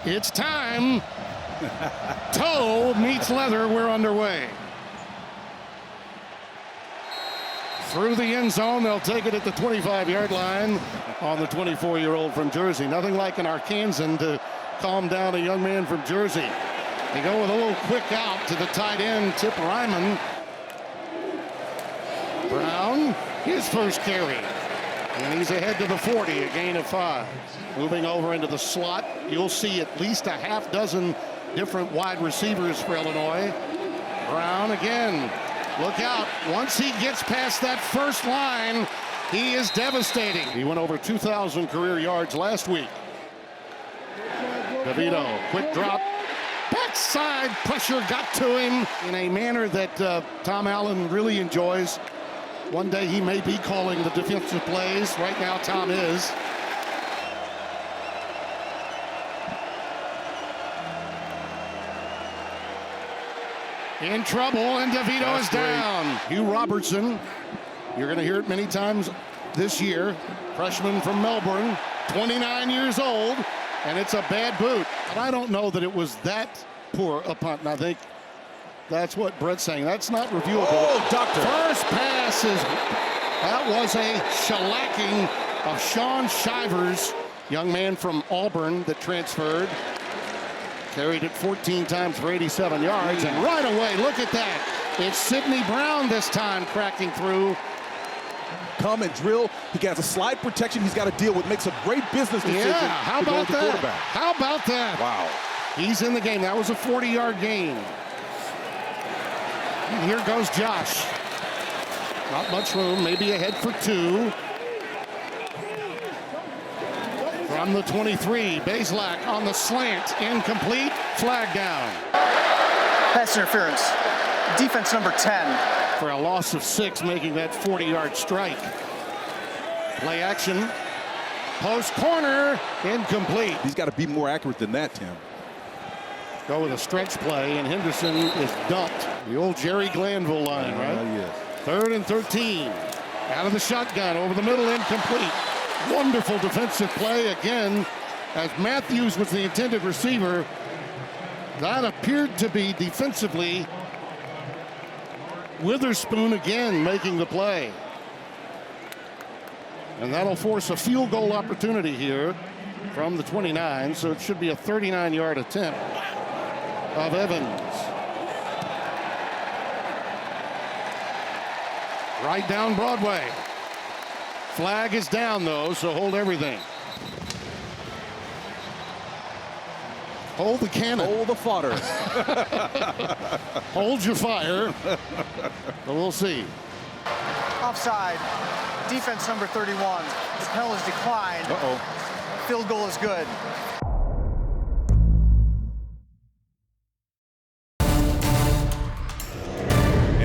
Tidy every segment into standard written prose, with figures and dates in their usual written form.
It's time. Toe meets leather. We're underway. Through the end zone, they'll take it at the 25-yard line on the 24-year-old from Jersey. Nothing like an Arkansan to calm down a young man from Jersey. They go with a little quick out to the tight end, Tip Ryman. Brown, his first carry. And he's ahead to the 40, a gain of 5. Moving over into the slot, you'll see at least a half dozen different wide receivers for Illinois. Brown again. Look out. Once he gets past that first line, he is devastating. He went over 2,000 career yards last week. DeVito, quick drop. Backside pressure got to him in a manner that Tom Allen really enjoys. One day he may be calling the defensive plays. Right now, Tom is. In trouble, and DeVito is down. Hugh Robertson, you're going to hear it many times this year. Freshman from Melbourne, 29 years old, and it's a bad boot. But I don't know that it was that poor a punt, and I think that's what Brett's saying. That's not reviewable. Oh, doctor. First pass is, that was a shellacking of Sean Shivers, young man from Auburn that transferred. Carried it 14 times for 87 yards, and right away, look at that. It's Sidney Brown this time cracking through. Come and drill. He got a slide protection he's got to deal with. Makes a great business decision. Yeah, how about that? How about that? Wow. He's in the game. That was a 40-yard gain. And here goes Josh. Not much room, maybe ahead for 2. From the 23, Bazelak on the slant, incomplete, flag down. Pass interference, defense number 10. For a loss of 6, making that 40-yard strike. Play action, post corner, incomplete. He's got to be more accurate than that, Tim. Go with a stretch play, and Henderson is dumped. The old Jerry Glanville line, right? Yes. 3rd and 13. Out of the shotgun, over the middle, incomplete. Wonderful defensive play again, as Matthews was the intended receiver. That appeared to be defensively. Witherspoon again making the play. And that'll force a field goal opportunity here from the 29, so it should be a 39-yard attempt of Evans. Right down Broadway. Flag is down, though, so hold everything. Hold the cannon. Hold the fodder. Hold your fire. But we'll see. Offside, defense number 31. The penalty is declined. Uh-oh. Field goal is good.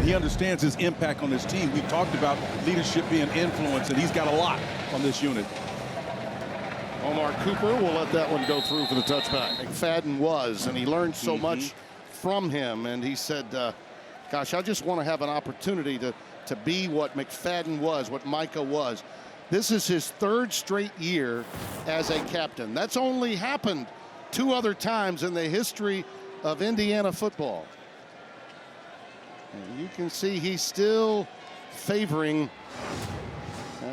He understands his impact on this team. We talked about leadership being influence, and he's got a lot on this unit. Omar Cooper will let that one go through for the touchback. McFadden was, and he learned so much from him. And he said, gosh, I just want to have an opportunity to be what McFadden was, what Micah was. This is his 3rd straight year as a captain. That's only happened 2 other times in the history of Indiana football. And you can see he's still favoring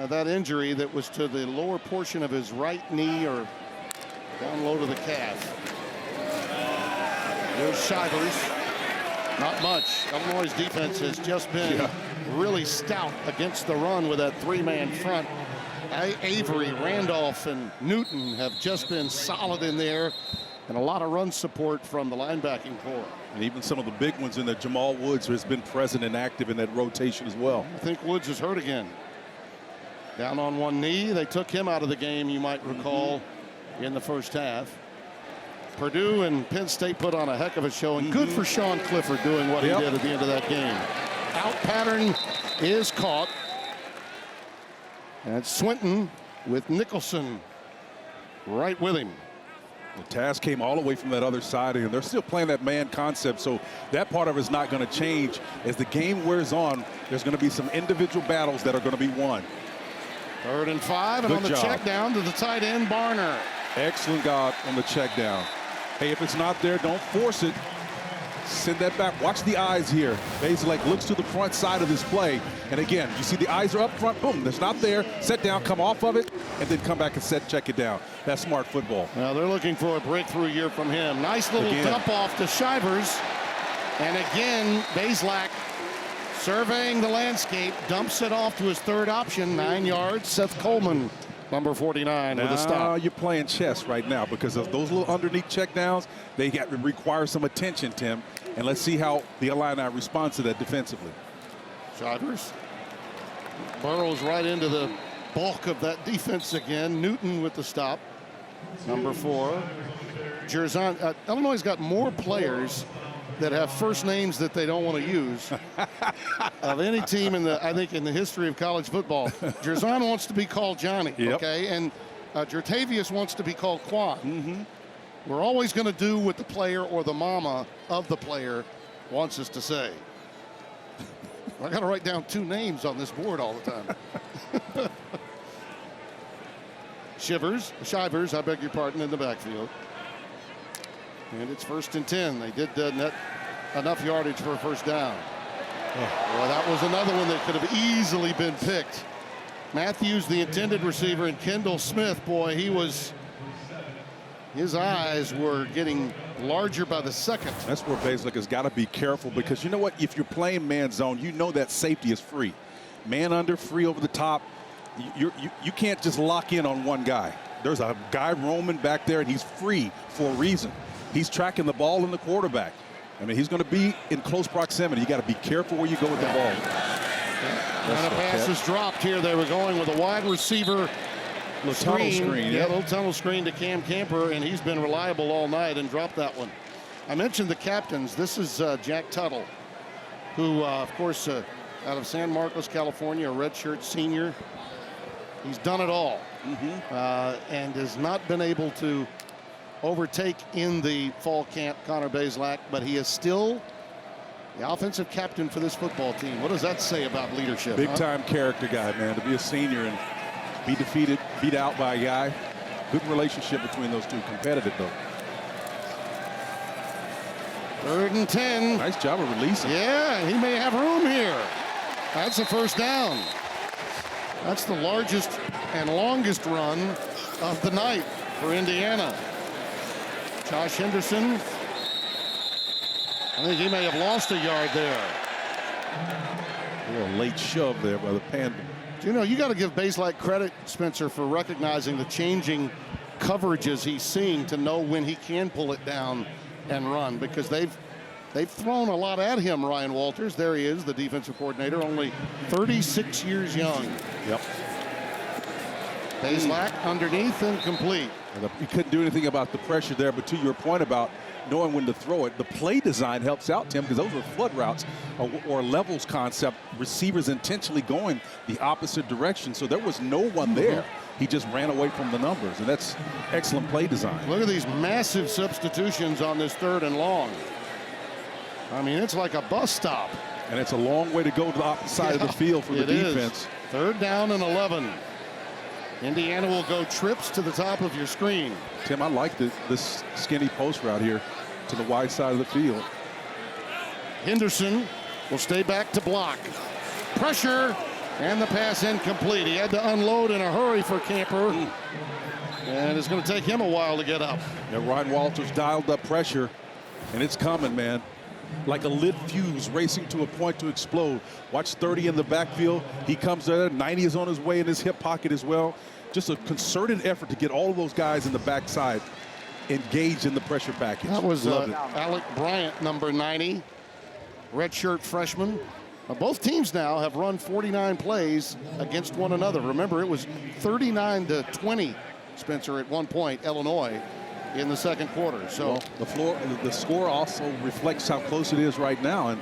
that injury that was to the lower portion of his right knee or down low to the calf. There's Shivers. Not much. Illinois' defense has just been really stout against the run with that 3-man front. Avery, Randolph, and Newton have just been solid in there, and a lot of run support from the linebacking core. And even some of the big ones in there, Jamal Woods has been present and active in that rotation as well. I think Woods is hurt again. Down on one knee. They took him out of the game, you might recall, in the first half. Purdue and Penn State put on a heck of a show, and good for Sean Clifford doing what he did at the end of that game. Out pattern is caught. And Swinton with Nicholson right with him. The task came all the way from that other side, and they're still playing that man concept, so that part of it is not going to change. As the game wears on, there's going to be some individual battles that are going to be won. 3rd and 5, and on the check down to the tight end, Barner. Excellent job on the check down. Hey, if it's not there, don't force it. Send that back. Watch the eyes here. Bazelak looks to the front side of this play. And again, you see the eyes are up front. Boom, it's not there. Set down, come off of it, and then come back and check it down. That's smart football. Now they're looking for a breakthrough year from him. Nice little dump off to Shivers. And again, Bazelak surveying the landscape, dumps it off to his third option, 9 yards. Seth Coleman, number 49, with a stop. You're playing chess right now because of those little underneath checkdowns. They require some attention, Tim. And let's see how the Illini respond to that defensively. Shivers burrows right into the bulk of that defense again. Newton with the stop, number 4. Jerzon, Illinois' got more players that have first names that they don't want to use of any team I think in the history of college football. Jerzon wants to be called Johnny, okay, and Jertavius wants to be called Quan. We're always going to do what the player or the mama of the player wants us to say. I got to write down 2 names on this board all the time. Shivers, I beg your pardon, in the backfield. And it's 1st and 10. They did net enough yardage for a first down. Well, that was another one that could have easily been picked. Matthews, the intended receiver, and Kendall Smith, boy, his eyes were getting larger by the second. That's where Bazelak has got to be careful because you know what? If you're playing man zone, you know that safety is free. Man under, free over the top. You can't just lock in on one guy. There's a guy roaming back there, and he's free for a reason. He's tracking the ball and the quarterback. I mean, he's going to be in close proximity. You got to be careful where you go with the ball. And a pass is dropped here. They were going with a wide receiver screen. Yeah, little tunnel screen to Cam Camper, and he's been reliable all night and dropped that one. I mentioned the captains. This is Jack Tuttle, who, of course, out of San Marcos, California, a redshirt senior. He's done it all and has not been able to overtake in the fall camp Connor Bazelak, but he is still the offensive captain for this football team. What does that say about leadership? Big time character guy, man, to be a senior and be defeated, beat out by a guy. Good relationship between those two. Competitive, though. 3rd and 10. Nice job of releasing. Yeah, he may have room here. That's a first down. That's the largest and longest run of the night for Indiana. Josh Henderson, I think he may have lost a yard there. A little late shove there by the Panda. You know, you got to give Bazelak credit, Spencer, for recognizing the changing coverages he's seeing to know when he can pull it down and run, because they've thrown a lot at him. Ryan Walters, there he is, the defensive coordinator, only 36 years young. Yep. Bazelak underneath and complete. You couldn't do anything about the pressure there, but to your point about knowing when to throw it, the play design helps out, Tim, because those were flood routes or levels concept, receivers intentionally going the opposite direction, so there was no one there. He just ran away from the numbers, and that's excellent play design. Look at these massive substitutions on this 3rd and long. I mean, it's like a bus stop. And it's a long way to go to the opposite side of the field for the defense. 3rd down and 11. Indiana will go trips to the top of your screen. Tim, I like this skinny post route here to the wide side of the field. Henderson will stay back to block. Pressure, and the pass incomplete. He had to unload in a hurry for Camper, and it's going to take him a while to get up. Yeah, Ryan Walters dialed up pressure, and it's coming, man. Like a lit fuse racing to a point to explode. Watch 30 in the backfield. He comes there. 90 is on his way in his hip pocket as well. Just a concerted effort to get all of those guys in the backside engaged in the pressure package. That was Alec Bryant, number 90, redshirt freshman. Both teams now have run 49 plays against one another. Remember, it was 39-20, Spencer, at one point, Illinois, in the second quarter. So well, the score also reflects how close it is right now, and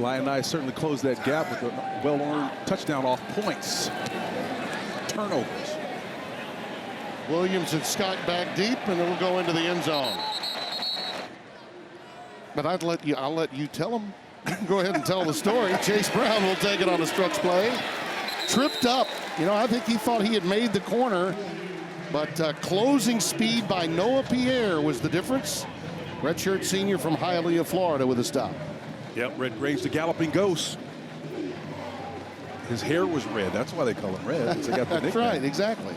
Illini certainly closed that gap with a well-earned touchdown off points. Turnovers. Williams and Scott back deep, and it'll go into the end zone. But I'll let you tell them. You can go ahead and tell the story. Chase Brown will take it on a stretch play. Tripped up. You know, I think he thought he had made the corner But closing speed by Noah Pierre was the difference. Redshirt senior from Hialeah, Florida with a stop. Yep, Red Braves, the galloping ghost. His hair was red. That's why they call him Red. They got the That's nickname. right, exactly.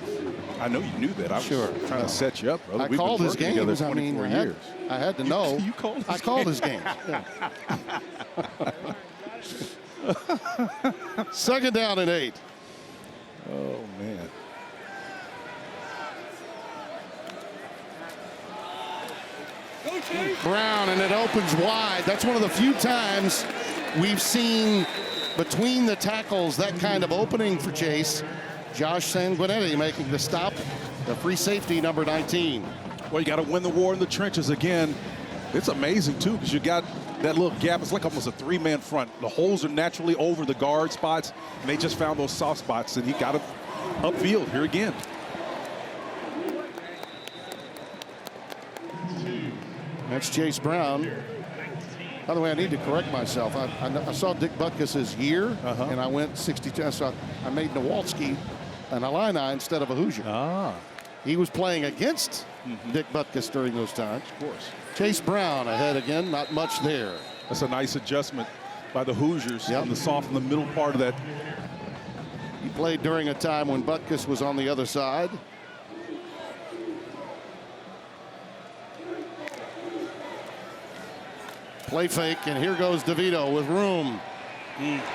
I know you knew that. I was trying to set you up, brother. I called his games. Together 24 years. I had to know. You called his I called his games. Yeah. Second down and 8. Oh, man. Brown, and it opens wide. That's one of the few times we've seen between the tackles that kind of opening for Chase. Josh Sanguinetti making the stop, the free safety, number 19. Well, you got to win the war in the trenches again. It's amazing, too, because you got that little gap. It's like almost a three-man front. The holes are naturally over the guard spots, and they just found those soft spots, and he got it upfield here again. That's Chase Brown. By the way, I need to correct myself. I saw Dick Butkus's year, and I went 62. So I made Nowalski an Illini instead of a Hoosier. He was playing against Dick Butkus during those times. Of course. Chase Brown ahead again, not much there. That's a nice adjustment by the Hoosiers on the soft in the middle part of that. He played during a time when Butkus was on the other side. Play fake, and here goes DeVito with room.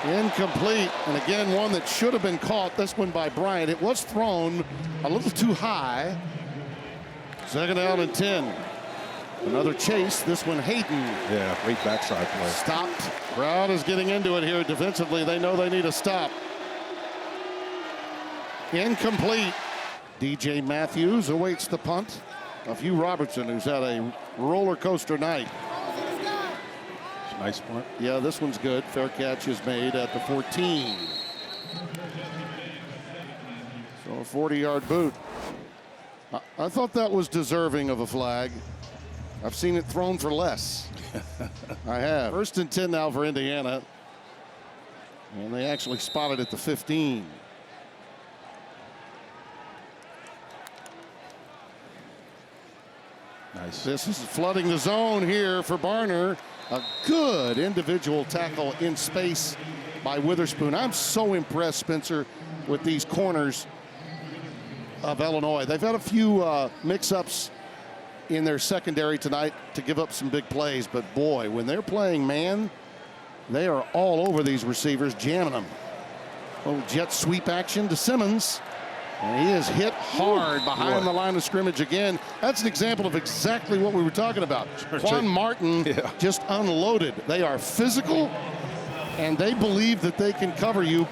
Incomplete, and again, one that should have been caught. This one by Bryant. It was thrown a little too high. Second down and 10. Another chase, this one Hayden. Yeah, great backside play. Stopped. Brown is getting into it here defensively. They know they need a stop. Incomplete. DJ Matthews awaits the punt. A few Robertson, who's had a roller coaster night. Nice punt. Yeah, this one's good. Fair catch is made at the 14. So a 40-yard boot. I thought that was deserving of a flag. I've seen it thrown for less. I have. First and 10 now for Indiana. And they actually spotted at the 15. Nice. This is flooding the zone here for Barner. A good individual tackle in space by Witherspoon. I'm so impressed, Spencer, with these corners of Illinois. They've had a few mix-ups in their secondary tonight to give up some big plays, but boy, when they're playing man, they are all over these receivers, jamming them. Oh, jet sweep action to Simmons. And he is hit hard behind the line of scrimmage again. That's an example of exactly what we were talking about. Juan Martin just unloaded. They are physical, and they believe that they can cover you.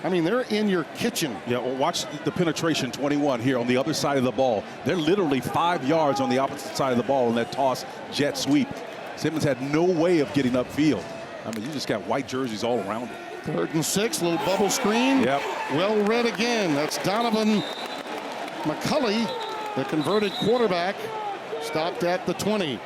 I mean, they're in your kitchen. Yeah, well, watch the penetration, 21 here on the other side of the ball. They're literally 5 yards on the opposite side of the ball in that toss jet sweep. Simmons had no way of getting upfield. I mean, you just got white jerseys all around it. 3rd and 6, little bubble screen. Yep. Well read again. That's Donovan McCulley, the converted quarterback, stopped at the 20.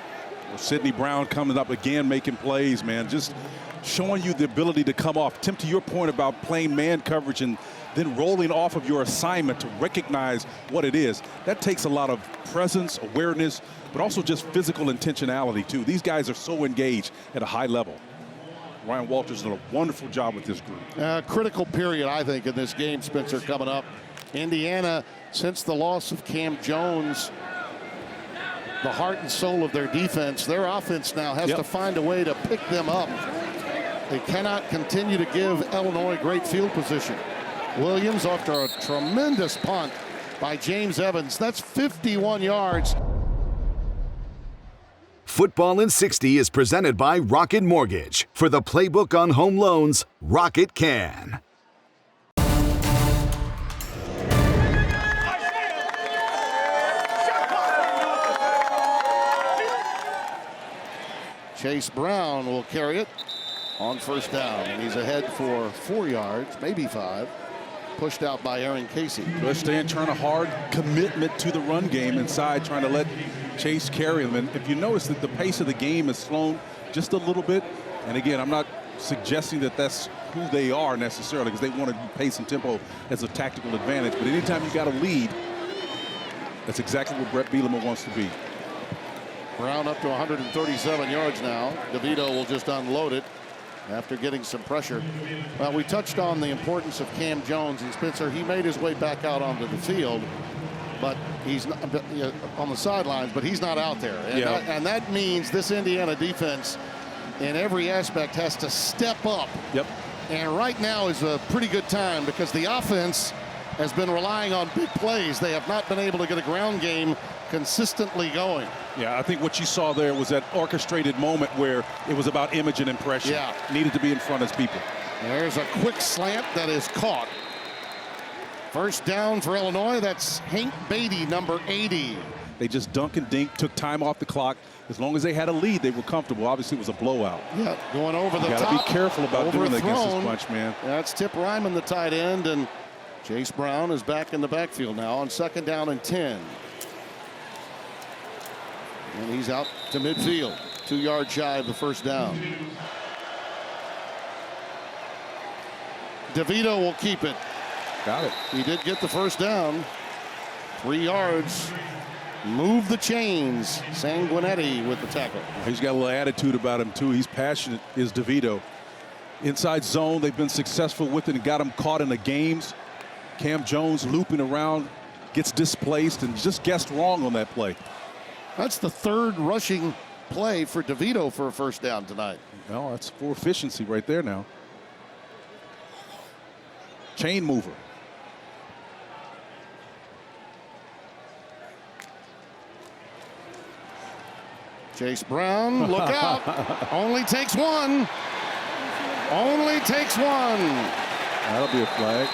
Well, Sidney Brown coming up again, making plays, man. Just showing you the ability to come off. Tim, to your point about playing man coverage and then rolling off of your assignment to recognize what it is. That takes a lot of presence, awareness, but also just physical intentionality, too. These guys are so engaged at a high level. Ryan Walters did a wonderful job with this group. Critical period, I think, in this game, Spencer, coming up. Indiana, since the loss of Cam Jones, the heart and soul of their defense, their offense now has to find a way to pick them up. They cannot continue to give Illinois great field position. Williams after a tremendous punt by James Evans. That's 51 yards. Football in 60 is presented by Rocket Mortgage. For the playbook on home loans, Rocket can. Chase Brown will carry it on first down, and he's ahead for 4 yards, maybe 5. Pushed out by Aaron Casey. Pushed in, trying a hard commitment to the run game inside, trying to let Chase carry him. And if you notice that the pace of the game has slowed just a little bit, and again, I'm not suggesting that that's who they are necessarily, because they want to pace and tempo as a tactical advantage. But anytime you got a lead, That's exactly what Brett Bielema wants to be. Brown up to 137 yards now. DeVito will just unload it after getting some pressure. Well, we touched on the importance of Cam Jones, and Spencer, he made his way back out onto the field, but he's not on the sidelines, but he's not out there. And, that means this Indiana defense in every aspect has to step up. Yep. And right now is a pretty good time because the offense has been relying on big plays. They have not been able to get a ground game consistently going. Yeah, I think what you saw there was that orchestrated moment where it was about image and impression. Yeah. Needed to be in front of his people. There's a quick slant that is caught. First down for Illinois. That's Hank Beatty, number 80. They just dunk and dink, took time off the clock. As long as they had a lead, they were comfortable. Obviously, it was a blowout. Yeah, going over the top. You got to be careful about doing that against this bunch, man. That's Tip Ryman, the tight end, and Chase Brown is back in the backfield now on second down and 10. And he's out to midfield, 2 yards shy of the first down. DeVito will keep it. Got it. He did get the first down. 3 yards. Move the chains. Sanguinetti with the tackle. He's got a little attitude about him, too. He's passionate, is DeVito. Inside zone, they've been successful with it and got him caught in the games. Cam Jones looping around, gets displaced, and just guessed wrong on that play. That's the third rushing play for DeVito for a first down tonight. Well, that's for efficiency right there now. Chain mover. Chase Brown, look out. Only takes one. Only takes one. That'll be a flag.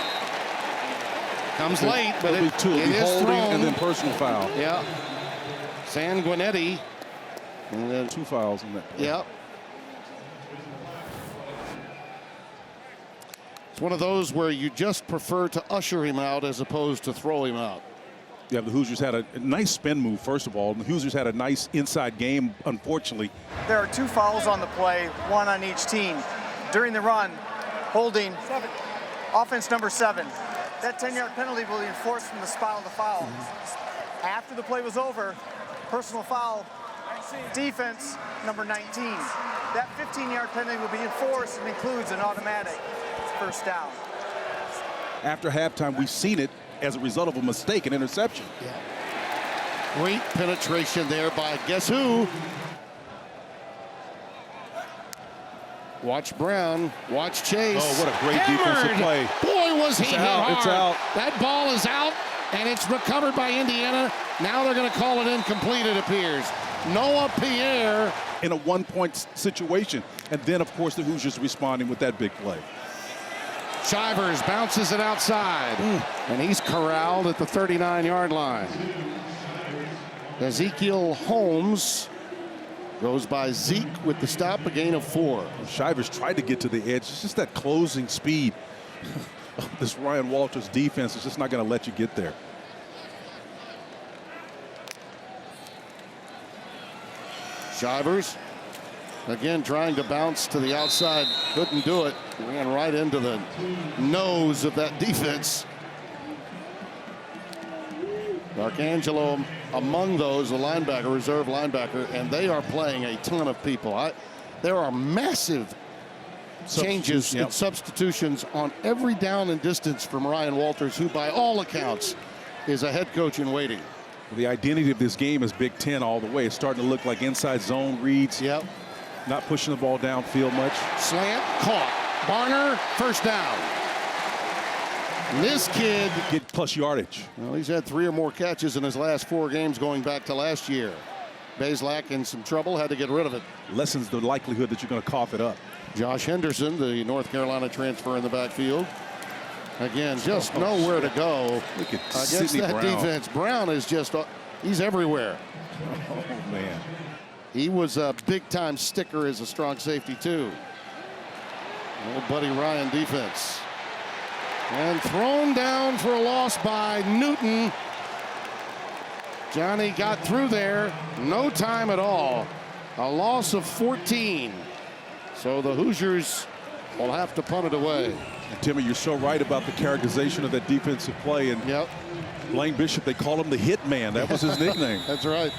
Comes late, but it'll be two. it It'll be is holding thrown. and then personal foul. Yeah. Sanguinetti. And then 2 fouls in that play. Yep. It's one of those where you just prefer to usher him out as opposed to throw him out. Yeah, the Hoosiers had a nice spin move, first of all. And the Hoosiers had a nice inside game, unfortunately. There are 2 fouls on the play, 1 on each team. During the run, holding offense number 7. That 10-yard penalty will be enforced from the spot of the foul. After the play was over, personal foul, defense number 19. That 15-yard penalty will be enforced and includes an automatic first down. After halftime, we've seen it as a result of a mistake, an interception. Yeah. Great penetration there by guess who? Watch Brown, watch Chase. Oh, what a great defensive play. Boy, was he hit hard. It's out. That ball is out, and it's recovered by Indiana. Now they're going to call it incomplete, it appears. Noah Pierre. In a one-point situation. And then, of course, the Hoosiers responding with that big play. Shivers bounces it outside, and he's corralled at the 39-yard line. Ezekiel Holmes goes by Zeke with the stop, a gain of 4. Shivers tried to get to the edge. It's just that closing speed. This Ryan Walters defense is just not going to let you get there. Shivers again trying to bounce to the outside, couldn't do it. Ran right into the nose of that defense. Arcangelo among those, the linebacker, reserve linebacker, and they are playing a ton of people. There are massive changes and substitutions on every down and distance from Ryan Walters, who by all accounts is a head coach in waiting. The identity of this game is Big Ten all the way. It's starting to look like inside zone reads. Yep. Not pushing the ball downfield much. Slant, caught. Barner, first down. This kid get plus yardage. Well, he's had 3 or more catches in his last 4 games going back to last year. Bazelak in some trouble, had to get rid of it. Lessens the likelihood that you're going to cough it up. Josh Henderson, the North Carolina transfer in the backfield. Again, just nowhere to go against Sidney that Brown. defense. Brown is just, he's everywhere. Oh, man. He was a big-time sticker as a strong safety, too. Old Buddy Ryan defense. And thrown down for a loss by Newton. Johnny got through there. No time at all. A loss of 14. So the Hoosiers will have to punt it away. And Timmy, you're so right about the characterization of that defensive play. And Yep. Blaine Bishop, they call him the hit man. That was his nickname. That's right.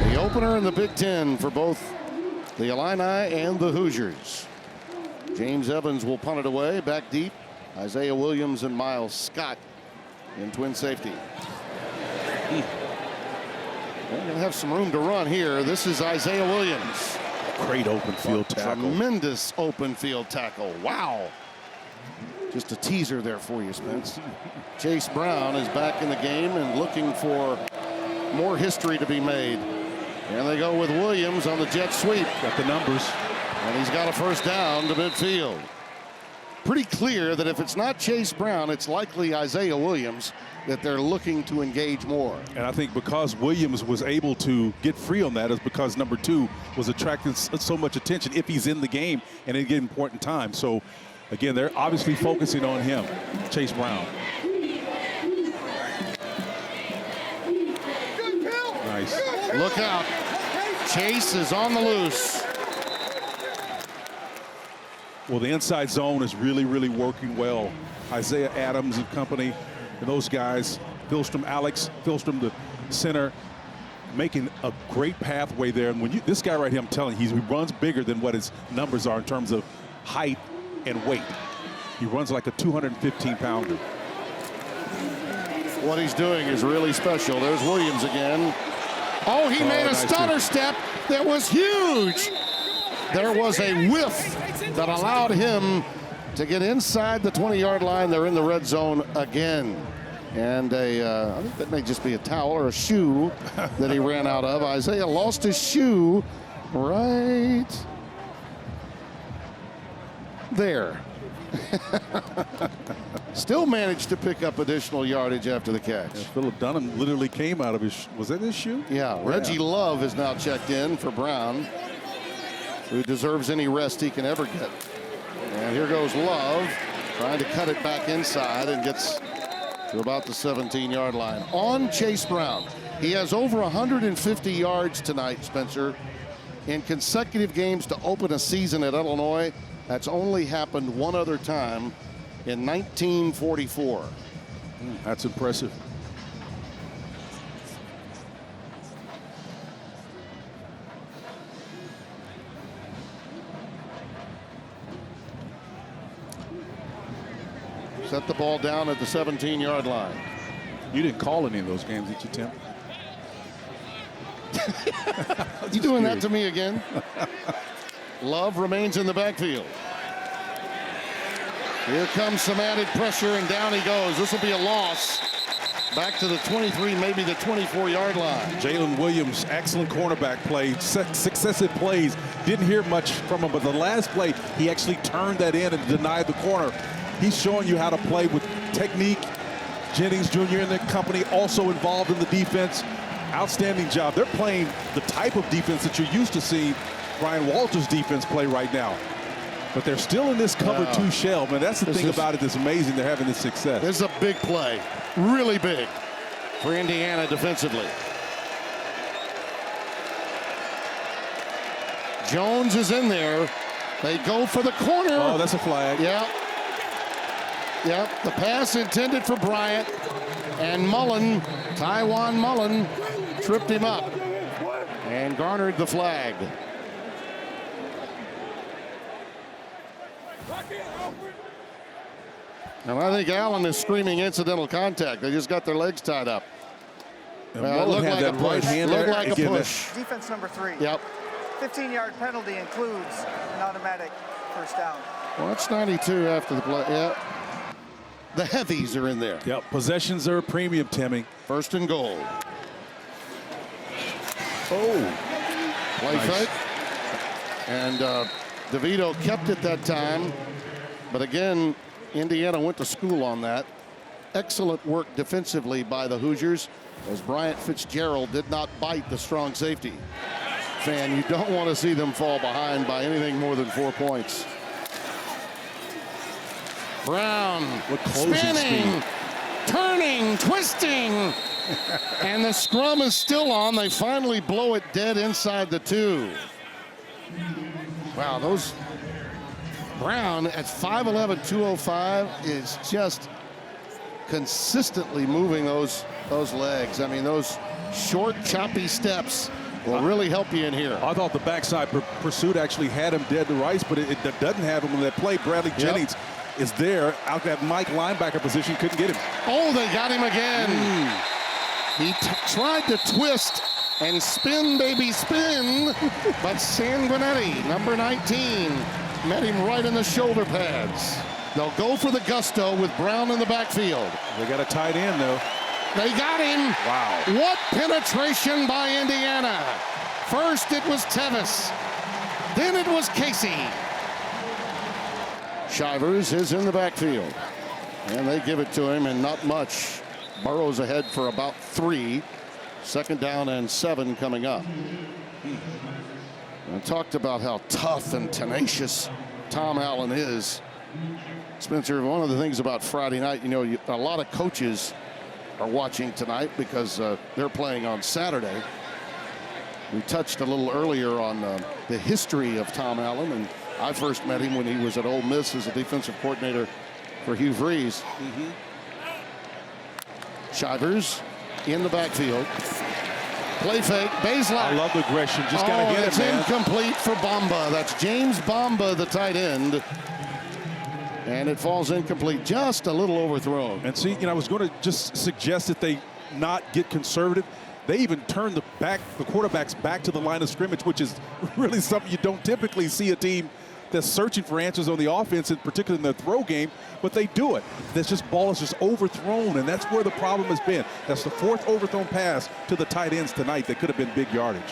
The opener in the Big Ten for both the Illini and the Hoosiers. James Evans will punt it away. Back deep, Isaiah Williams and Miles Scott in twin safety. They're going to have some room to run here. This is Isaiah Williams. Great open field tackle. Tremendous open field tackle. Wow. Just a teaser there for you, Spence. Chase Brown is back in the game and looking for more history to be made. And they go with Williams on the jet sweep. Got the numbers. And he's got a first down to midfield. Pretty clear that if it's not Chase Brown, it's likely Isaiah Williams that they're looking to engage more. And I think because Williams was able to get free on that is because number 2 was attracting so much attention if he's in the game and at an important time. So, again, they're obviously focusing on him, Chase Brown. Nice. Look out. Chase is on the loose. Well, the inside zone is really, really working well. Isaiah Adams and company, and those guys, Alex Filstrom, the center, making a great pathway there. And when this guy right here, I'm telling you, he runs bigger than what his numbers are in terms of height and weight. He runs like a 215-pounder. What he's doing is really special. There's Williams again. Oh, he made a stunner step that was huge. There was a whiff that allowed him to get inside the 20-yard line. They're in the red zone again. And I think that may just be a towel or a shoe that he ran out of. Isaiah lost his shoe right there. Still managed to pick up additional yardage after the catch. Yeah, Philip Dunham literally came out of his, was that his shoe? Yeah, Reggie Love is now checked in for Brown, who deserves any rest he can ever get. And here goes Love, trying to cut it back inside and gets to about the 17-yard line. On Chase Brown. He has over 150 yards tonight, Spencer, in consecutive games to open a season at Illinois. That's only happened one other time in 1944. That's impressive. Set the ball down at the 17-yard line. You didn't call any of those games, did you, Tim? You doing that to me again? Love remains in the backfield. Here comes some added pressure, and down he goes. This will be a loss. Back to the 23, maybe the 24-yard line. Jalen Williams, excellent cornerback play, successive plays. Didn't hear much from him, but the last play, he actually turned that in and denied the corner. He's showing you how to play with technique. Jennings Jr. and the company also involved in the defense. Outstanding job. They're playing the type of defense that you're used to seeing Brian Walters' defense play right now. But they're still in this cover 2 shell. Man, that's the thing about it that's amazing. They're having this success. This is a big play. Really big for Indiana defensively. Jones is in there. They go for the corner. Oh, that's a flag. Yep. Yep. The pass intended for Bryant. And Mullen, Tywan Mullen, tripped him up and garnered the flag. And I think Allen is screaming incidental contact. They just got their legs tied up. And Mullen had that right hand there. Looked like a push. Defense number 3. Yep. 15-yard penalty includes an automatic first down. Well, that's 92 after the play. Yep. The heavies are in there. Yep. Possessions are a premium, Timmy. First and goal. Oh. Play fake. And DeVito kept it that time. But again, Indiana went to school on that. Excellent work defensively by the Hoosiers, as Bryant Fitzgerald did not bite the strong safety. Fan, you don't want to see them fall behind by anything more than 4 points. Brown spinning, turning, twisting. And the scrum is still on. They finally blow it dead inside the 2. Wow, those Brown at 5'11", 205 is just consistently moving those legs. I mean, those short, choppy steps will really help you in here. I thought the backside pursuit actually had him dead to rights, but it doesn't have him in that play. Bradley Jennings is there out that Mike linebacker position, couldn't get him. Oh, they got him again. He tried to twist and spin, baby, spin, but Sanguinetti, number 19, met him right in the shoulder pads. They'll go for the gusto with Brown in the backfield. They got a tight end, though. They got him. Wow. What penetration by Indiana. First it was Tevis. Then it was Casey. Shivers is in the backfield. And they give it to him, and not much. Burrows ahead for about 3. 2nd down and 7 coming up. I talked about how tough and tenacious Tom Allen is. Spencer, one of the things about Friday night, you know, a lot of coaches are watching tonight because they're playing on Saturday. We touched a little earlier on the history of Tom Allen, and I first met him when he was at Ole Miss as a defensive coordinator for Hugh Freeze. Shivers in the backfield. Play fake, Bazelak. I love the aggression. Just got to hit it's it, man. Incomplete for Bamba. That's James Bamba, the tight end. And it falls incomplete, just a little overthrown. And see, you know, I was going to just suggest that they not get conservative. They even turn the quarterbacks back to the line of scrimmage, which is really something you don't typically see a team that's searching for answers on the offense, and particularly in the throw game, but they do it. This just ball is just overthrown, and that's where the problem has been. That's the 4th overthrown pass to the tight ends tonight that could have been big yardage.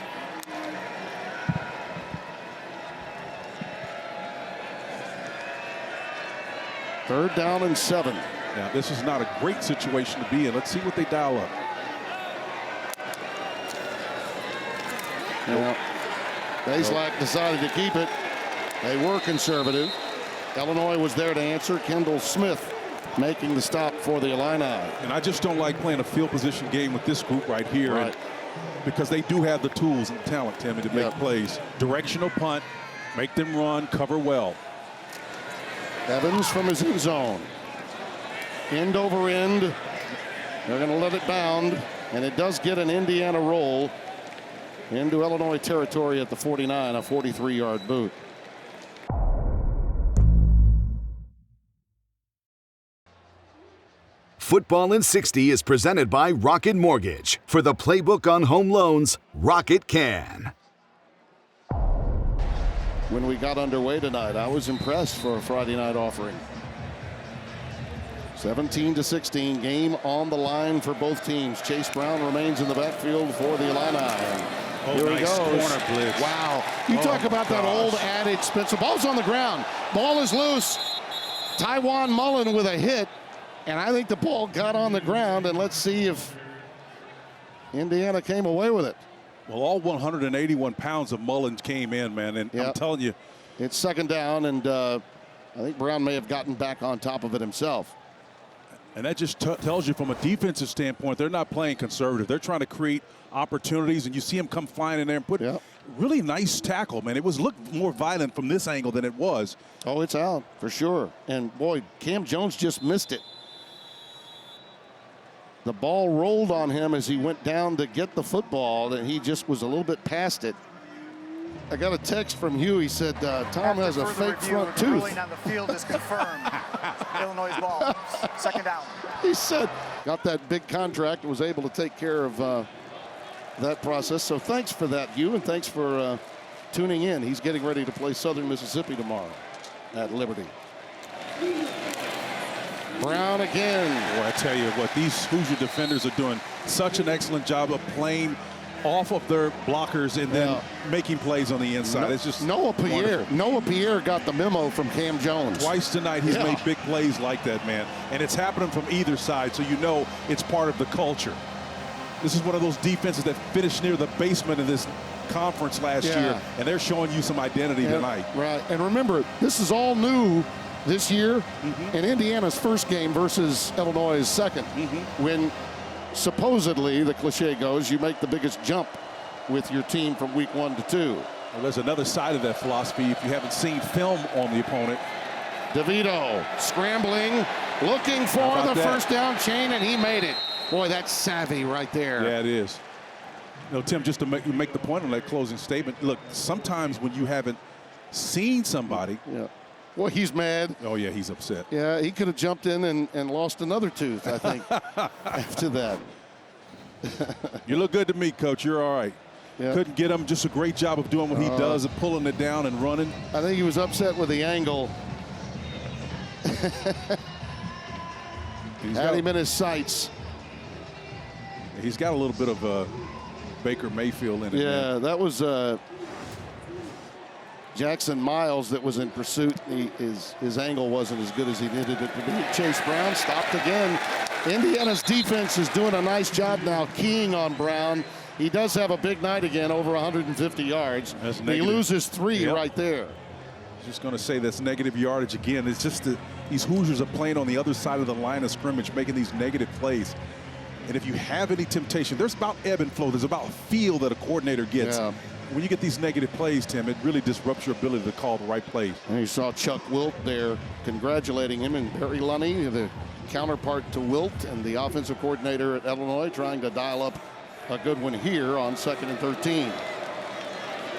Third down and 7. Now, this is not a great situation to be in. Let's see what they dial up. Now, Bazelak decided to keep it. They were conservative. Illinois was there to answer. Kendall Smith making the stop for the Illini. And I just don't like playing a field position game with this group right here. Right. Because they do have the tools and talent, Timmy, to make plays. Directional punt, make them run, cover well. Evans from his end zone. End over end. They're going to let it bound, and it does get an Indiana roll into Illinois territory at the 49, a 43-yard boot. Football in 60 is presented by Rocket Mortgage. For the playbook on home loans, Rocket can. When we got underway tonight, I was impressed for a Friday night offering. 17-16, game on the line for both teams. Chase Brown remains in the backfield for the Illini. Here he nice goes. Corner blitz. Wow. You talk about that old adage, Spencer. Ball's on the ground. Ball is loose. Tywan Mullen with a hit. And I think the ball got on the ground. And let's see if Indiana came away with it. Well, all 181 pounds of Mullins came in, man. And I'm telling you. It's 2nd down. And I think Brown may have gotten back on top of it himself. And that just tells you from a defensive standpoint, they're not playing conservative. They're trying to create opportunities, and you see him come flying in there and put really nice tackle, man. It looked more violent from this angle than it was. Oh, it's out for sure. And boy, Cam Jones just missed it. The ball rolled on him as he went down to get the football, and he just was a little bit past it. I got a text from Hugh. He said, Tom has a fake front tooth. Ruling on the field is confirmed. Illinois ball. 2nd down. He said, got that big contract and was able to take care of that process. So thanks for that, Hugh, and thanks for tuning in. He's getting ready to play Southern Mississippi tomorrow at Liberty. Brown again. Boy, I tell you what, these Hoosier defenders are doing such an excellent job of playing off of their blockers and then making plays on the inside. It's just Noah Pierre. wonderful. Noah Pierre got the memo from Cam Jones. Twice tonight he's made big plays like that, man. And it's happening from either side, so you know it's part of the culture. This is one of those defenses that finished near the basement of this conference last year, and they're showing you some identity tonight. Right, and remember, this is all new this year, and Indiana's first game versus Illinois' second. When supposedly, the cliche goes, you make the biggest jump with your team from week 1 to 2. Well, there's another side of that philosophy. If you haven't seen film on the opponent. DeVito scrambling, looking for the first down chain, and he made it. Boy, that's savvy right there. Yeah, it is. You know, Tim, just to make the point on that closing statement, look, sometimes when you haven't seen somebody. Yeah. Well, he's mad. Oh, yeah, he's upset. Yeah, he could have jumped in and lost another tooth, I think, after that. You look good to me, Coach. You're all right. Yeah. Couldn't get him. Just a great job of doing what he does, of pulling it down and running. I think he was upset with the angle. Had him in his sights. He's got a little bit of Baker Mayfield in it. Yeah, man. that was Jackson Miles that was in pursuit. His angle wasn't as good as he needed it to be. Chase Brown stopped again. Indiana's defense is doing a nice job now keying on Brown. He does have a big night again, over 150 yards. He loses 3 right there. Just going to say that's negative yardage again. It's just that these Hoosiers are playing on the other side of the line of scrimmage, making these negative plays. And if you have any temptation, there's about ebb and flow. There's about feel that a coordinator gets. Yeah. When you get these negative plays, Tim, it really disrupts your ability to call the right plays. And you saw Chuck Wilt there congratulating him, and Barry Lunny, the counterpart to Wilt, and the offensive coordinator at Illinois, trying to dial up a good one here on 2nd and 13.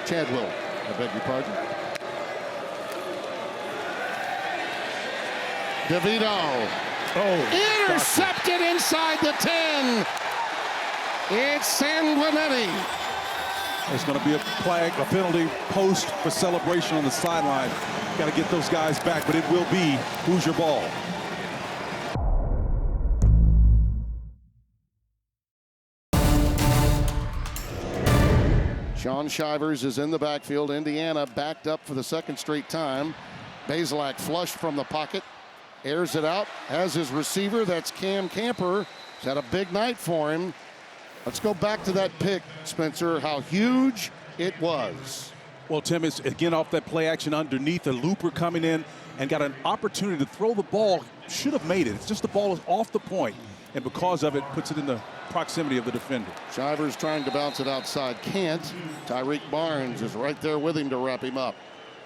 Chad Wilt, I beg your pardon. DeVito. Oh, intercepted inside the 10. It's Sanguinetti. There's going to be a flag, a penalty post for celebration on the sideline. Got to get those guys back, but it will be Hoosier ball. Sean Shivers is in the backfield. Indiana backed up for the 2nd straight time. Bazelak flushed from the pocket. Airs it out, has his receiver, that's Cam Camper. He's had a big night for him. Let's go back to that pick, Spencer, how huge it was. Well, Tim, is again off that play action underneath, a looper coming in and got an opportunity to throw the ball. Should have made it. It's just the ball is off the point, and because of it, puts it in the proximity of the defender. Shivers trying to bounce it outside, can't. Tyreek Barnes is right there with him to wrap him up.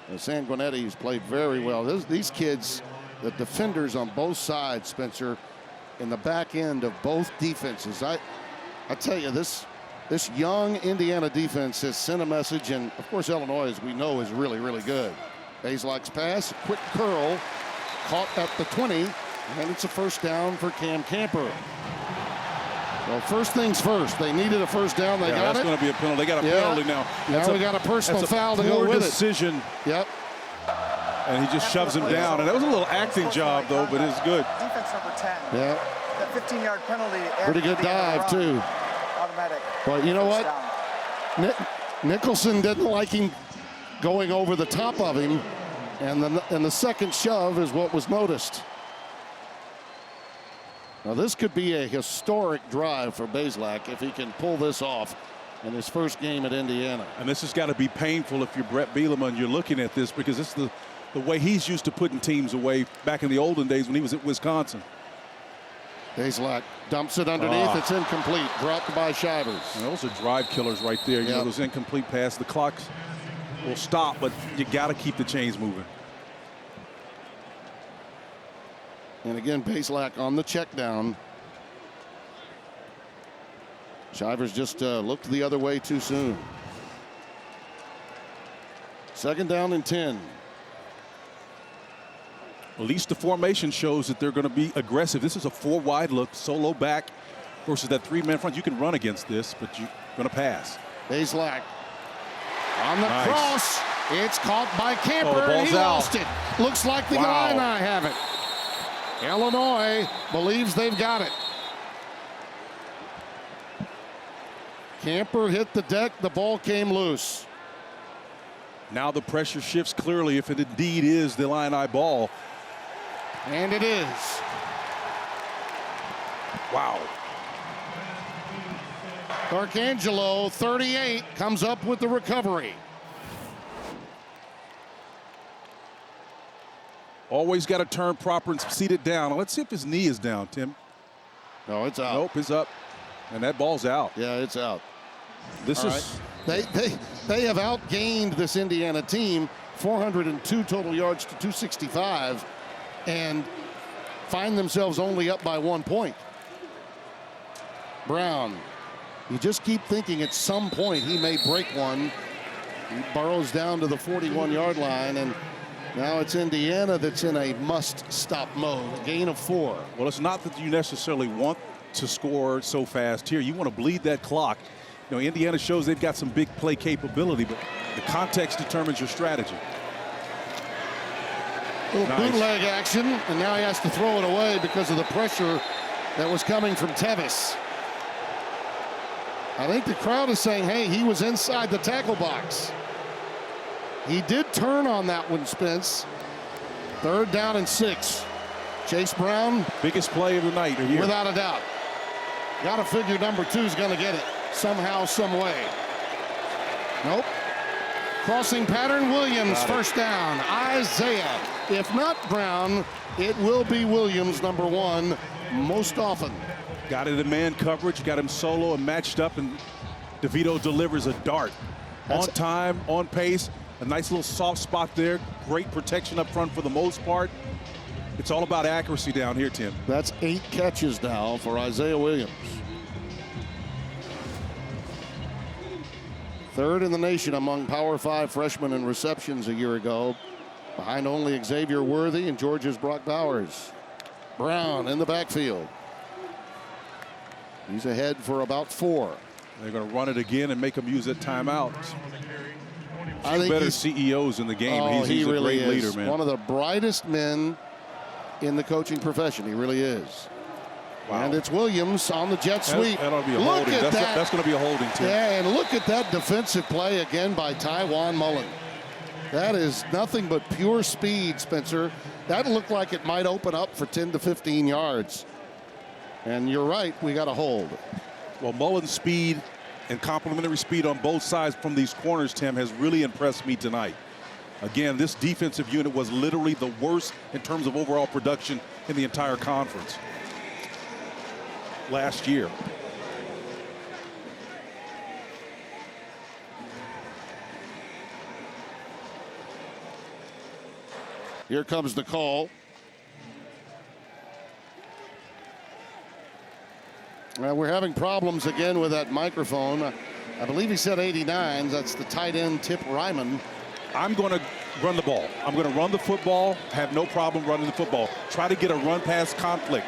And Sanguinetti's played very well. These kids, the defenders on both sides, Spencer, in the back end of both defenses. I tell you, this young Indiana defense has sent a message, and of course Illinois, as we know, is really, really good. Bazelak's pass, quick curl, caught at the 20, and it's a first down for Cam Camper. Well, first things first. They needed a first down. They got that's it. That's going to be a penalty. They got a penalty now. Now we got a personal foul to go with it. Decision. Yep. And he just shoves him down. And that was a little acting job, though, but it's good. Defense number 10. Yeah. That 15-yard penalty. Pretty good dive, too. Automatic. But you know what? Nicholson didn't like him going over the top of him, and the second shove is what was noticed. Now this could be a historic drive for Bazelak if he can pull this off in his first game at Indiana. And this has got to be painful if you're Brett Bielema and you're looking at this, because this is the way he's used to putting teams away back in the olden days when he was at Wisconsin. Bazelak dumps it underneath. It's incomplete. Dropped by Shivers. And those are drive killers right there. You know, those incomplete passes. The clocks will stop, but you got to keep the chains moving. And again, Bazelak on the check down. Shivers just looked the other way too soon. 2nd down and 10. At least the formation shows that they're going to be aggressive. This is a 4 wide look, solo back versus that 3-man front. You can run against this, but you're going to pass. Bazelak on the cross. It's caught by Camper, and he lost it. Looks like the Illini have it. Illinois believes they've got it. Camper hit the deck. The ball came loose. Now the pressure shifts clearly if it indeed is the Illini ball. And it is. Wow. Arcangelo, 38, comes up with the recovery. Always got to turn proper and seat it down. Let's see if his knee is down, Tim. No, it's out. Nope, it's up. And that ball's out. Yeah, it's out. This All is right. They have outgained this Indiana team 402 total yards to 265 and find themselves only up by 1 point. Brown, you just keep thinking at some point he may break one. He burrows down to the 41-yard line, and now it's Indiana that's in a must-stop mode. A gain of 4. Well, it's not that you necessarily want to score so fast here. You want to bleed that clock. You know, Indiana shows they've got some big play capability, but the context determines your strategy. Little Nice. bootleg action, and now he has to throw it away because of the pressure that was coming from Tevis. I think the crowd is saying, hey, he was inside the tackle box. He did turn on that one, Spence. 3rd down and 6. Chase Brown. Biggest play of the night here. Without a doubt. Got to figure number 2 is going to get it somehow, some way. Nope. Crossing pattern, Williams, first down. Isaiah. If not Brown, it will be Williams, number 1, most often. Got it in man coverage, got him solo and matched up, and DeVito delivers a dart. On time, on pace, a nice little soft spot there. Great protection up front for the most part. It's all about accuracy down here, Tim. That's 8 catches now for Isaiah Williams. 3rd in the nation among Power 5 freshmen in receptions a year ago, behind only Xavier Worthy and Georgia's Brock Bowers. Brown in the backfield. He's ahead for about 4. They're going to run it again and make him use that timeout. I think Better CEOs in the game. Oh, he's he a really great is. leader, man. One of the brightest men in the coaching profession. He really is. Wow. And it's Williams on the jet sweep. That'll be a Look holding. at that. That's going to be a holding, Tim. Yeah, and look at that defensive play again by Tywan Mullen. That is nothing but pure speed, Spencer. That looked like it might open up for 10 to 15 yards. And you're right, we got a hold. Well, Mullen's speed and complementary speed on both sides from these corners, Tim, has really impressed me tonight. Again, this defensive unit was literally the worst in terms of overall production in the entire conference last year. Here comes the call. We're having problems again with that microphone. I believe he said 89. That's the tight end, Tip Ryman. I'm going to run the ball. I'm going to run the football, have no problem running the football. Try to get a run-pass conflict.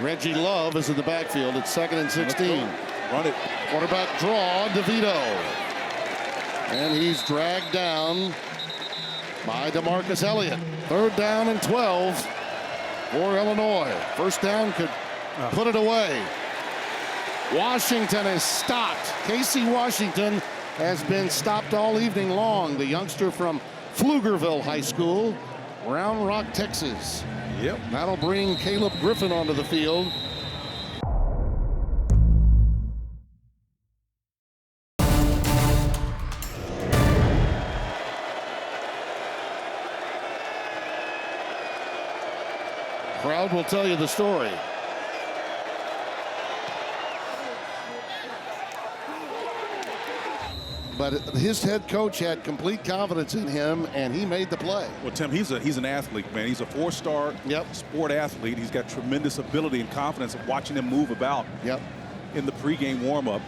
Reggie Love is in the backfield. It's 2nd and 16. Run it. Quarterback draw, DeVito. And he's dragged down by DeMarcus Elliott. 3rd down and 12 for Illinois. First down could put it away. Washington is stopped. Casey Washington has been stopped all evening long. The youngster from Pflugerville High School, Round Rock, Texas. Yep. That'll bring Caleb Griffin onto the field. Crowd will tell you the story. But his head coach had complete confidence in him, and he made the play. Well, Tim, he's an athlete, man. He's a 4-star sport athlete. He's got tremendous ability and confidence of watching him move about in the pregame warm-up.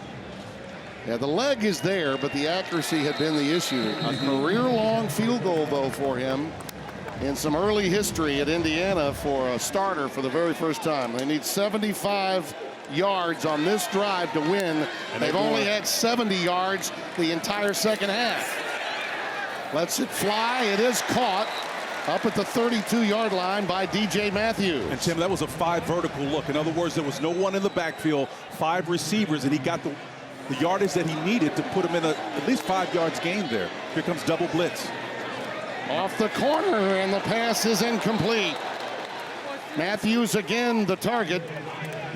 Yeah, the leg is there, but the accuracy had been the issue. A career-long field goal, though, for him in some early history at Indiana for a starter for the very first time. They need 75 yards on this drive to win. And they've only had 70 yards the entire second half. Lets it fly. It is caught up at the 32-yard line by DJ Matthews. And Tim, that was a 5 vertical look. In other words, there was no one in the backfield, 5 receivers, and he got the yardage that he needed to put him in at least 5 yards gain there. Here comes double blitz. Off the corner, and the pass is incomplete. Matthews again the target.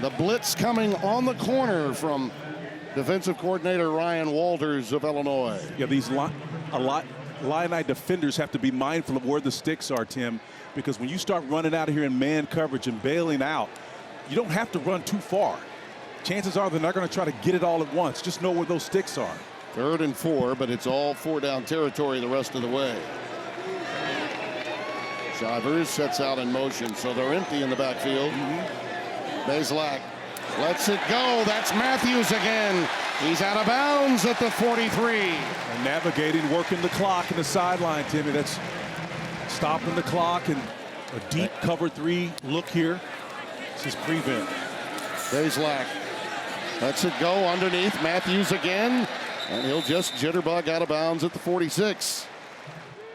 The blitz coming on the corner from defensive coordinator Ryan Walters of Illinois. Yeah, these Illini defenders have to be mindful of where the sticks are, Tim, because when you start running out of here in man coverage and bailing out, you don't have to run too far. chances are they're not going to try to get it all at once. Just know where those sticks are. 3rd and 4, but it's all 4-down territory the rest of the way. Shivers sets out in motion, so they're empty in the backfield. Bazelak lets it go. That's Matthews again. He's out of bounds at the 43. And navigating, working the clock in the sideline, Timmy. That's stopping the clock and a deep cover 3 look here. This is prevent. Bazelak lets it go underneath. Matthews again, and he'll just jitterbug out of bounds at the 46.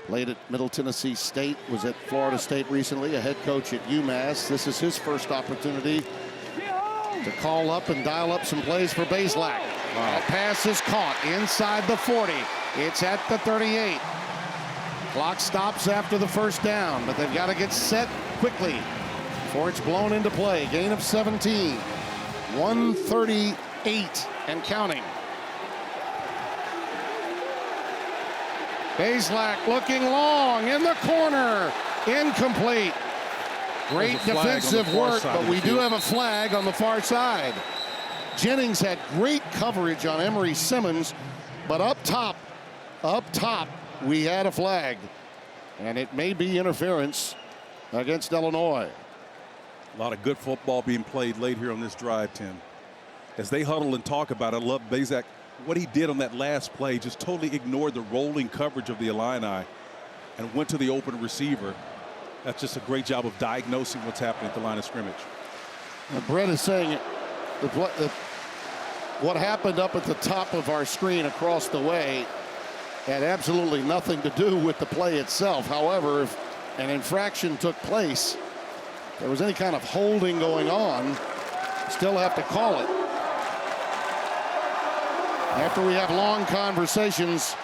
Played at Middle Tennessee State, was at Florida State recently, a head coach at UMass. This is his first opportunity to call up and dial up some plays for Bazelak. That pass is caught inside the 40. It's at the 38. Clock stops after the first down, but they've got to get set quickly before it's blown into play. Gain of 17. 138 and counting. Bazelak looking long in the corner. Incomplete. Great defensive work, but we do have a flag on the far side. Jennings had great coverage on Emery Simmons, but up top, we had a flag. And it may be interference against Illinois. A lot of good football being played late here on this drive, Tim. As they huddle and talk about it, I love Bazelak. What he did on that last play, just totally ignored the rolling coverage of the Illini and went to the open receiver. That's just a great job of diagnosing what's happening at the line of scrimmage. And Brett is saying what happened up at the top of our screen across the way had absolutely nothing to do with the play itself. However, if an infraction took place, if there was any kind of holding going on, still have to call it. After we have long conversations,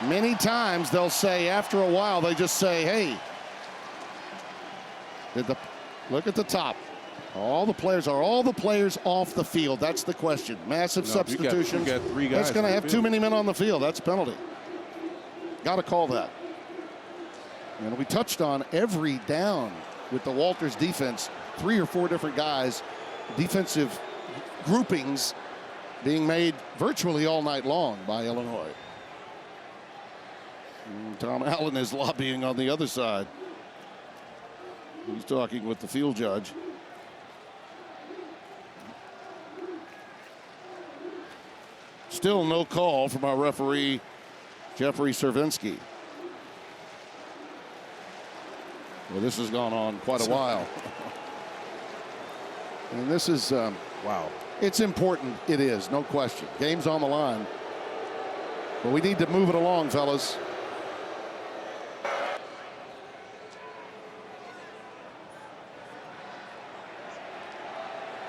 many times they'll say, after a while, they just say, hey, look at the top. Are all the players off the field? That's the question. Massive substitutions. You got 3 guys. That's going to have too many men on the field. That's a penalty. Got to call that. And we touched on every down with the Walters defense. 3 or 4 different guys, defensive groupings being made virtually all night long by Illinois. Tom Allen is lobbying on the other side. He's talking with the field judge. Still no call from our referee, Jeffrey Cervinsky. Well, this has gone on quite a while. And this is, wow. It's important. It is, no question. Game's on the line. But we need to move it along, fellas.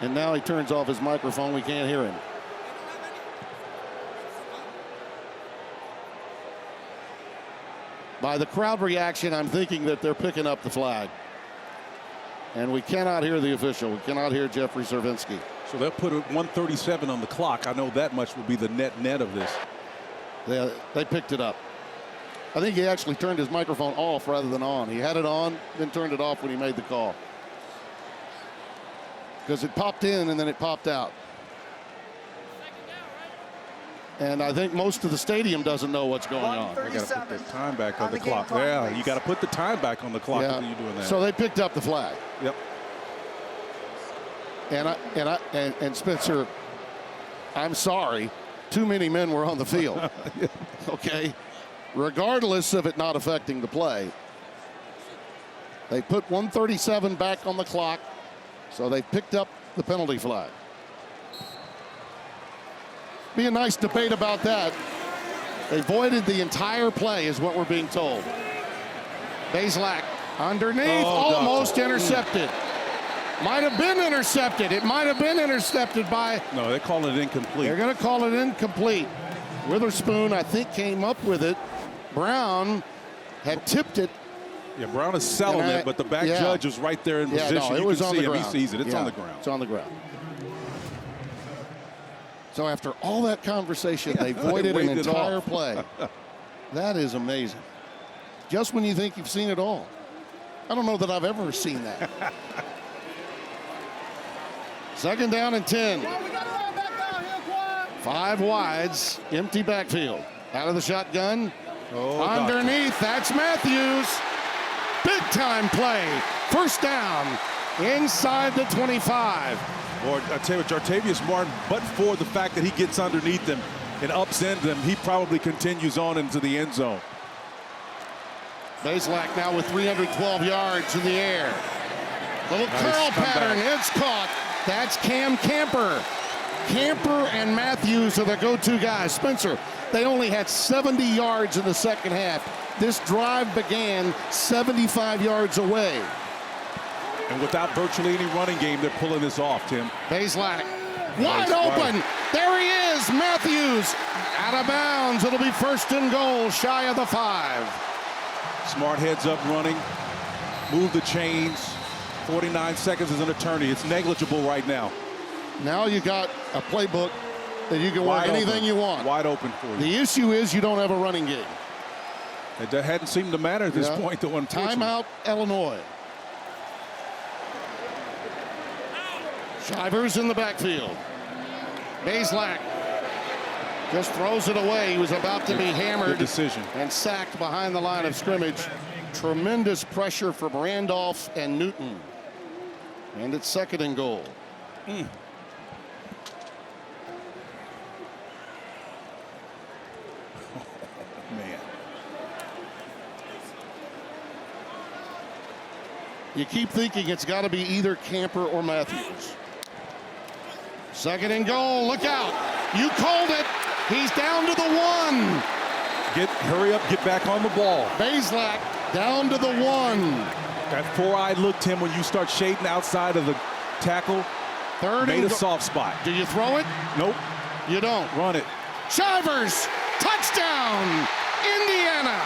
And now he turns off his microphone. We can't hear him. By the crowd reaction, I'm thinking that they're picking up the flag. And we cannot hear the official. We cannot hear Jeffrey Cervinsky. So they'll put 1:37 on the clock. I know that much will be the net of this. They picked it up. I think he actually turned his microphone off rather than on. He had it on, then turned it off when he made the call. Because it popped in and then it popped out. And I think most of the stadium doesn't know what's going on. They got to put the time back on the clock. Yeah, you got to put the time back on the clock when you're doing that. So they picked up the flag. Yep. And Spencer, I'm sorry, too many men were on the field. Okay, regardless of it not affecting the play, they put 1:37 back on the clock, so they picked up the penalty flag. Be a nice debate about that. They voided the entire play, is what we're being told. Bazelak underneath, almost intercepted. Might have been intercepted. It might have been intercepted by. No, they call it incomplete. They're going to call it incomplete. Witherspoon, I think, came up with it. Brown had tipped it. Yeah, Brown is selling it, but the back judge was right there in position. No, it you was can on see the him. ground. He sees it. It's on the ground. It's on the ground. So after all that conversation, they voided an entire play. That is amazing. Just when you think you've seen it all. I don't know that I've ever seen that. Second down and 10. 5 wides, empty backfield. Out of the shotgun. Underneath, that's Matthews. Big time play. First down inside the 25. Or I tell you what, Jartavius Martin, but for the fact that he gets underneath them and upsends them, he probably continues on into the end zone. Bazelak now with 312 yards in the air. Little Nice curl pattern, comeback. it's caught. That's Cam Camper. Camper and Matthews are the go-to guys. Spencer, they only had 70 yards in the second half. This drive began 75 yards away. And without virtually any running game, they're pulling this off, Tim. Bazelak, wide Nice, open. wow. There he is, Matthews. Out of bounds, it'll be first and goal, shy of the 5. Smart heads up running. Move the chains. 49 seconds as an attorney. It's negligible right now. Now you got a playbook that you can work Wide anything open. you want. Wide open for you. The issue is you don't have a running game. It hadn't seemed to matter at this point, though, unfortunately. Timeout, Illinois. Shivers in the backfield. Bazelak just throws it away. He was about to be hammered. Good decision. And sacked behind the line of scrimmage. Tremendous pressure from Randolph and Newton. And it's second and goal. Man. You keep thinking it's got to be either Camper or Matthews. Second and goal. Look out. You called it. He's down to the 1. Hurry up, get back on the ball. Bazelak down to the 1. That four-eyed look, Tim, when you start shading outside of the tackle, Third made and a soft spot. Do you throw it? Nope, You don't. run it. Shivers. Touchdown. Indiana.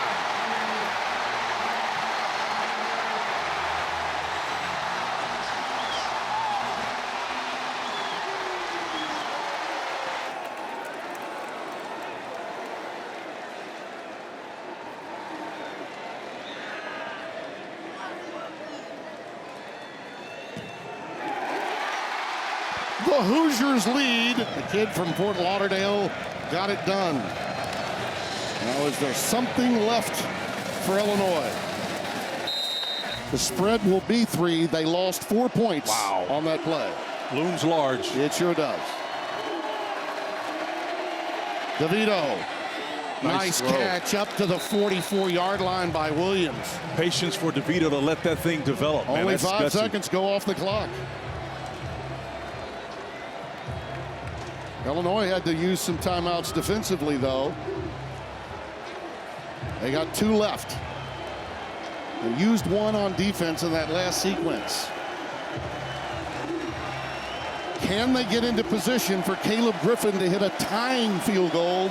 The Hoosiers lead. The kid from Fort Lauderdale got it done. Now, is there something left for Illinois? The spread will be 3. They lost 4 points on that play. Looms large. It sure does. DeVito. Nice throw. catch up to the 44-yard line by Williams. Patience for DeVito to let that thing develop, man. Only That's 5 special. seconds go off the clock. Illinois had to use some timeouts defensively, though. They got 2 left. They used 1 on defense in that last sequence. Can they get into position for Caleb Griffin to hit a tying field goal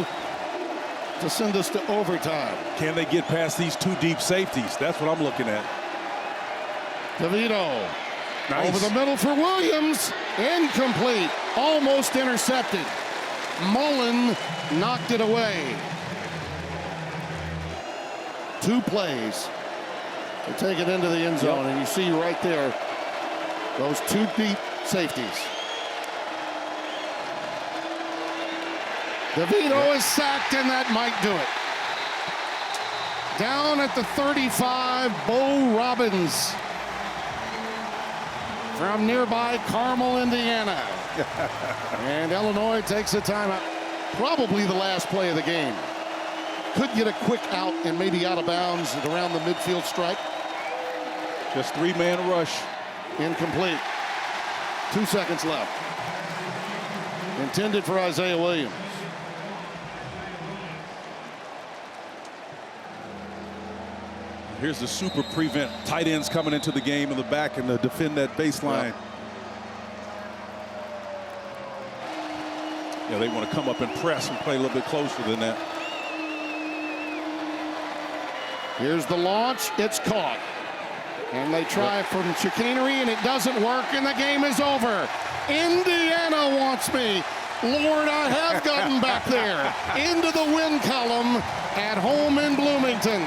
to send us to overtime? Can they get past these 2 deep safeties? That's what I'm looking at. DeVito. Nice. Over the middle for Williams. Incomplete. Almost intercepted. Mullen knocked it away. 2 plays to take it into the end zone. And you see right there those 2 deep safeties. DeVito is sacked, and that might do it. Down at the 35, Bo Robbins from nearby Carmel, Indiana. And Illinois takes a timeout. Probably the last play of the game. Could get a quick out and maybe out of bounds at around the midfield stripe. Just 3-man rush. Incomplete. 2 seconds left. Intended for Isaiah Williams. Here's the super prevent. Tight ends coming into the game in the back and to defend that baseline. Yeah, they want to come up and press and play a little bit closer than that. Here's the launch. It's caught. And they try from chicanery, and it doesn't work, and the game is over. Indiana wants me. Lord, I have gotten back there into the win column at home in Bloomington.